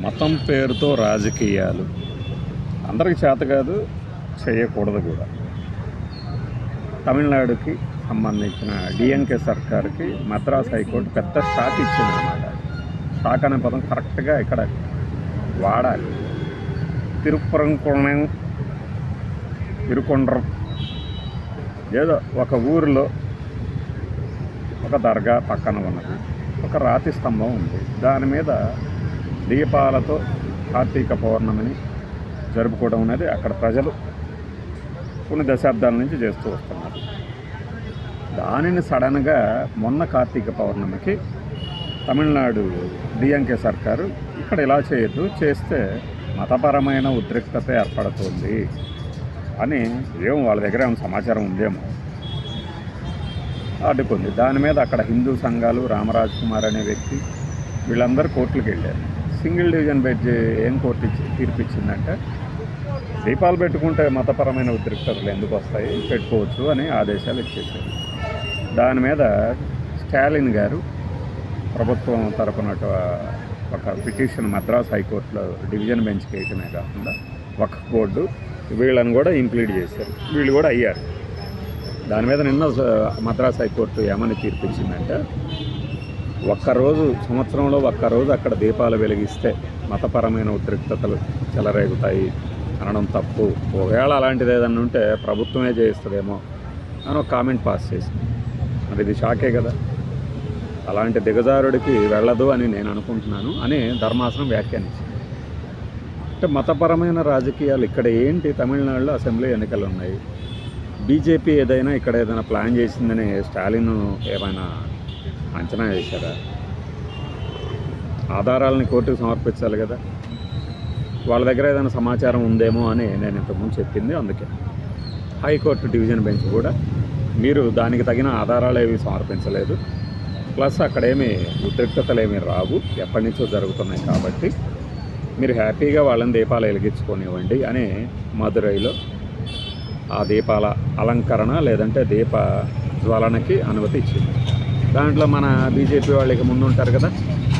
మతం పేరుతో రాజకీయాలు అందరికీ చేత కాదు, చేయకూడదు కూడా. తమిళనాడుకి సంబంధించిన డిఎంకే సర్కార్కి మద్రాస్ హైకోర్టు పెద్ద షాక్ ఇచ్చిందన్నమాట. షాక్ అనే పదం కరెక్ట్గా ఇక్కడ వాడాలి. తిరుకొండ్రం ఏదో ఒక ఊరిలో ఒక దర్గా పక్కన ఉన్నది, ఒక రాతి స్తంభం ఉంది. దాని మీద దీపాలతో కార్తీక పౌర్ణమిని జరుపుకోవడం అనేది అక్కడ ప్రజలు కొన్ని దశాబ్దాల నుంచి చేస్తూ వస్తున్నారు. దానిని సడన్గా మొన్న కార్తీక పౌర్ణమికి తమిళనాడు డిఎంకే సర్కారు ఇక్కడ ఇలా చేయొద్దు, చేస్తే మతపరమైన ఉద్రిక్తత ఏర్పడుతుంది అని వాళ్ళ దగ్గర ఏమైనా సమాచారం ఉందేమో అడ్డుకుంది. దాని మీద అక్కడ హిందూ సంఘాలు, రామరాజ్ కుమార్ అనే వ్యక్తి, వీళ్ళందరూ కోర్టులకు వెళ్ళారు. సింగిల్ డివిజన్ బెంచ్ ఏం కోర్టు తీర్పు ఇచ్చిందంటే, దీపాలు పెట్టుకుంటే మతపరమైన ఉద్రిక్తతలు ఎందుకు వస్తాయి, పెట్టుకోవచ్చు అని ఆదేశాలు ఇచ్చేసారు. దాని మీద స్టాలిన్ గారు ప్రభుత్వం తరపున ఒక పిటిషన్ మద్రాస్ హైకోర్టులో డివిజన్ బెంచ్కి వేయటమే కాకుండా వక్ఫ్ బోర్డు వీళ్ళని కూడా ఇంప్లీడ్ చేశారు. వీళ్ళు కూడా అయ్యారు. దాని మీద నిన్న మద్రాస్ హైకోర్టు ఏమని తీర్పిచ్చిందంటే, ఒక్కరోజు సంవత్సరంలో ఒక్కరోజు అక్కడ దీపాలు వెలిగిస్తే మతపరమైన ఉద్రిక్తతలు చెలరేగుతాయి అనడం తప్పు. ఒకవేళ అలాంటిది ఏదన్నా ఉంటే ప్రభుత్వమే చేయిస్తుందేమో అని ఒక కామెంట్ పాస్ చేసింది. మరి ఇది షాకే కదా. అలాంటి దిగజారుడికి వెళ్ళదు అని నేను అనుకుంటున్నాను అని ధర్మాసనం వ్యాఖ్యానించింది. అంటే మతపరమైన రాజకీయాలు ఇక్కడ ఏంటి? తమిళనాడులో అసెంబ్లీ ఎన్నికలు ఉన్నాయి. బీజేపీ ఇక్కడ ఏదైనా ప్లాన్ చేసిందని స్టాలిన్ ఏమైనా అంచనా వేశారా? ఆధారాలని కోర్టుకు సమర్పించాలి కదా. వాళ్ళ దగ్గర ఏదైనా సమాచారం ఉందేమో అని నేను ఇంతకుముందు చెప్పింది. అందుకే హైకోర్టు డివిజన్ బెంచ్ కూడా మీరు దానికి తగిన ఆధారాలు ఏవి సమర్పించలేదు, ప్లస్ అక్కడేమి ఉద్రిక్తతలు ఏమీ రావు, ఎప్పటి నుంచో జరుగుతున్నాయి కాబట్టి మీరు హ్యాపీగా వాళ్ళని దీపాలు వెలిగించుకొనివ్వండి అని మదురైలో ఆ దీపాల అలంకరణ లేదంటే దీప జ్వలనకి అనుమతి ఇచ్చింది. దాంట్లో మన బీజేపీ వాళ్ళకి ముందు ఉంటారు కదా,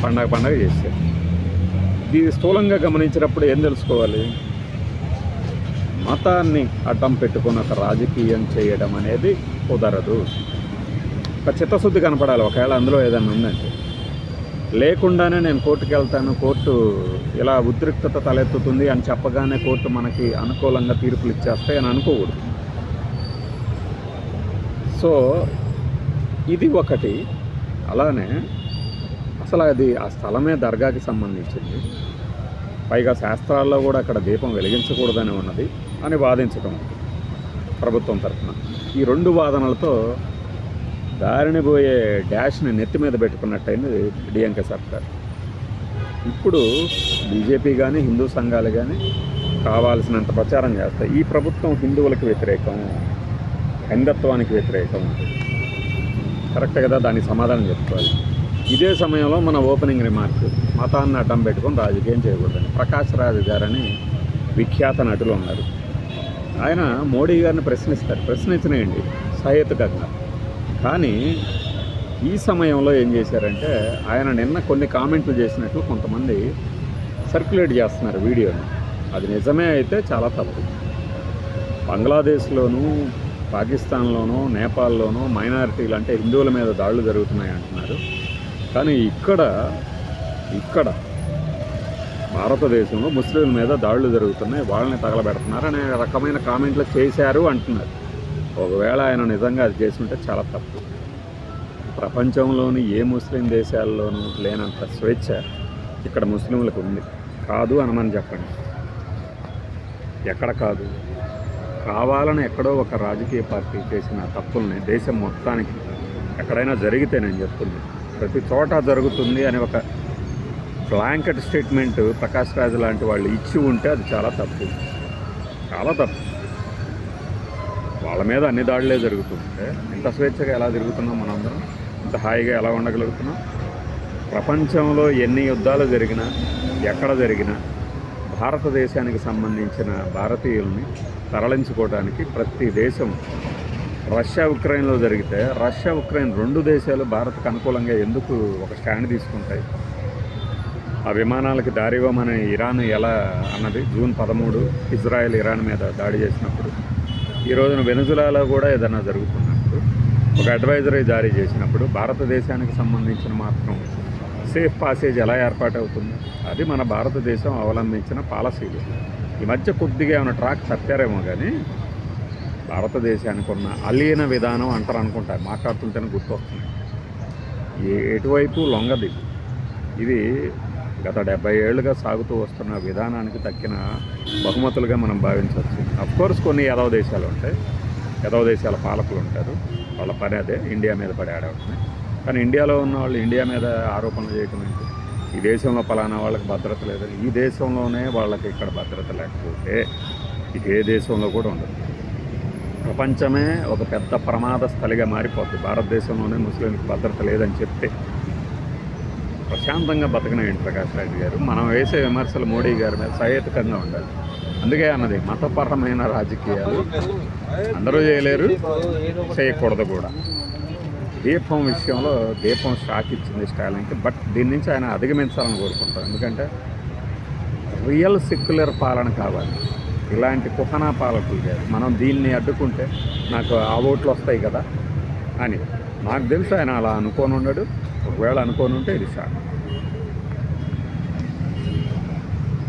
పండగ చేస్తారు. ఇది స్థూలంగా గమనించినప్పుడు ఏం తెలుసుకోవాలి? మతాన్ని అడ్డం పెట్టుకున్న ఒక రాజకీయం చేయడం అనేది కుదరదు. ఒక చిత్తశుద్ధి కనపడాలి. ఒకవేళ అందులో ఏదైనా ఉందంటే, లేకుండానే నేను కోర్టుకు వెళ్తాను, కోర్టు ఇలా ఉద్రిక్తత తలెత్తుతుంది అని చెప్పగానే కోర్టు మనకి అనుకూలంగా తీర్పులు ఇచ్చేస్తాయి అని అనుకోకూడదు. సో ఇది ఒకటి. అలానే అసలు అది ఆ స్థలమే దర్గాకి సంబంధించింది, పైగా శాస్త్రాల్లో కూడా అక్కడ దీపం వెలిగించకూడదని ఉన్నది అని వాదించడం ప్రభుత్వం తరఫున. ఈ రెండు వాదనలతో దారిని పోయే డాష్ని నెత్తి మీద పెట్టుకున్నట్టయింది డిఎంకే సర్కార్. ఇప్పుడు బీజేపీ కానీ హిందూ సంఘాలు కానీ కావాల్సినంత ప్రచారం చేస్తాయి. ఈ ప్రభుత్వం హిందువులకు వ్యతిరేకం, హిందుత్వానికి వ్యతిరేకం, కరెక్ట్ కదా, దానికి సమాధానం చెప్పుకోవాలి. ఇదే సమయంలో మన ఓపెనింగ్ రిమార్క్, మతాన్ని అడ్డం పెట్టుకొని రాజకీయం చేయకూడదని. ప్రకాష్ రాజ్ గారని విఖ్యాత నటులు ఉన్నారు. ఆయన మోడీ గారిని ప్రశ్నించినాయండి సహేతుకంగా. కానీ ఈ సమయంలో ఏం చేశారంటే, ఆయన నిన్న కొన్ని కామెంట్లు చేసినట్లు కొంతమంది సర్క్యులేట్ చేస్తున్నారు వీడియోని. అది నిజమే అయితే చాలా తప్పు. బంగ్లాదేశ్లోనూ, పాకిస్తాన్లోనూ, నేపాల్లోనూ మైనారిటీలు అంటే హిందువుల మీద దాడులు జరుగుతున్నాయి అంటున్నారు. కానీ ఇక్కడ భారతదేశంలో ముస్లింల మీద దాడులు జరుగుతున్నాయి, వాళ్ళని తగలబెడుతున్నారు అనే రకమైన కామెంట్లు చేశారు అంటున్నారు. ఒకవేళ ఆయన నిజంగా అది చేస్తుంటే చాలా తప్పు. ప్రపంచంలోని ఏ ముస్లిం దేశాల్లోనూ లేనంత స్వేచ్ఛ ఇక్కడ ముస్లింలకు ఉంది. కాదు అనమని చెప్పండి. ఎక్కడ కాదు, కావాలని ఎక్కడో ఒక రాజకీయ పార్టీ చేసిన తప్పుల్ని దేశం మొత్తానికి ఎక్కడైనా జరిగితే, నేను చెప్తుంది ప్రతి చోట జరుగుతుంది అని ఒక బ్లాంకెట్ స్టేట్మెంట్ ప్రకాష్ రాజ్ లాంటి వాళ్ళు ఇచ్చి ఉంటే అది చాలా తప్పు, చాలా తప్పు. వాళ్ళ మీద అన్ని దాడులే జరుగుతుంటే ఇంత స్వేచ్ఛగా ఎలా తిరుగుతున్నాం మనందరం, ఇంత హాయిగా ఎలా ఉండగలుగుతున్నాం? ప్రపంచంలో ఎన్ని యుద్ధాలు జరిగినా, ఎక్కడ జరిగినా భారతదేశానికి సంబంధించిన భారతీయుల్ని తరలించుకోవడానికి ప్రతి దేశం, రష్యా ఉక్రెయిన్లో జరిగితే రష్యా ఉక్రెయిన్ రెండు దేశాలు భారత్కు అనుకూలంగా ఎందుకు ఒక స్టాండ్ తీసుకుంటాయి? ఆ విమానాలకి దారి ఇవ్వమని ఇరాన్ ఎలా అన్నది జూన్ 13 ఇజ్రాయెల్ ఇరాన్ మీద దాడి చేసినప్పుడు, ఈ రోజున వెనుజులాలో కూడా ఏదైనా జరుగుతున్నప్పుడు ఒక అడ్వైజరీ జారీ చేసినప్పుడు భారతదేశానికి సంబంధించిన మాత్రం సేఫ్ పాసేజ్ ఎలా ఏర్పాటవుతుంది? అది మన భారతదేశం అవలంబించిన పాలసీలు. ఈ మధ్య కొద్దిగా ఏమైనా ట్రాక్ తప్పారేమో కానీ భారతదేశానికి ఉన్న అలీన విధానం అంటారు అనుకుంటారు, మాట్లాడుతుంటేనే గుర్తొస్తుంది. ఎటువైపు లొంగది. ఇది గత 70 ఏళ్ళుగా సాగుతూ వస్తున్న విధానానికి తక్కిన బహుమతులుగా మనం భావించవచ్చు. అఫ్కోర్స్ కొన్ని యాదవ దేశాలు ఉంటాయి, యాదవ దేశాల పాలకులు ఉంటారు, వాళ్ళ పని అదే ఇండియా మీద పడి ఆడవుతుంది. కానీ ఇండియాలో ఉన్న వాళ్ళు ఇండియా మీద ఆరోపణలు చేయటం ఏంటి? ఈ దేశంలో పలానా వాళ్ళకి భద్రత లేదు, ఈ దేశంలోనే వాళ్ళకి ఇక్కడ భద్రత లేకపోతే ఇక ఏ దేశంలో కూడా ఉండదు. ప్రపంచమే ఒక పెద్ద ప్రమాద స్థలిగా మారిపోతుంది భారతదేశంలోనే ముస్లింలకు భద్రత లేదని చెప్తే. ప్రశాంతంగా బతకనేంటి ప్రకాష్ రాజ్ గారు? మనం వేసే విమర్శలు మోడీ గారి మీద సహేతుకంగా ఉండాలి. అందుకే అన్నది మతపరమైన రాజకీయాలు అందరూ చేయలేరు, చేయకూడదు కూడా. దీపం విషయంలో దీపం షాక్ ఇచ్చింది స్టాలిన్కి, బట్ దీని నుంచి ఆయన అధిగమించాలని కోరుకుంటాం. ఎందుకంటే రియల్ సెక్యులర్ పాలన కావాలి, ఇలాంటి కుహనా పాలకులు కాదు. మనం దీన్ని అడ్డుకుంటే నాకు ఆ ఓట్లు వస్తాయి కదా అని నాకు తెలుసు. ఆయన అలా అనుకోని ఉండడు, ఒకవేళ అనుకోని ఉంటే ఇది షాక్.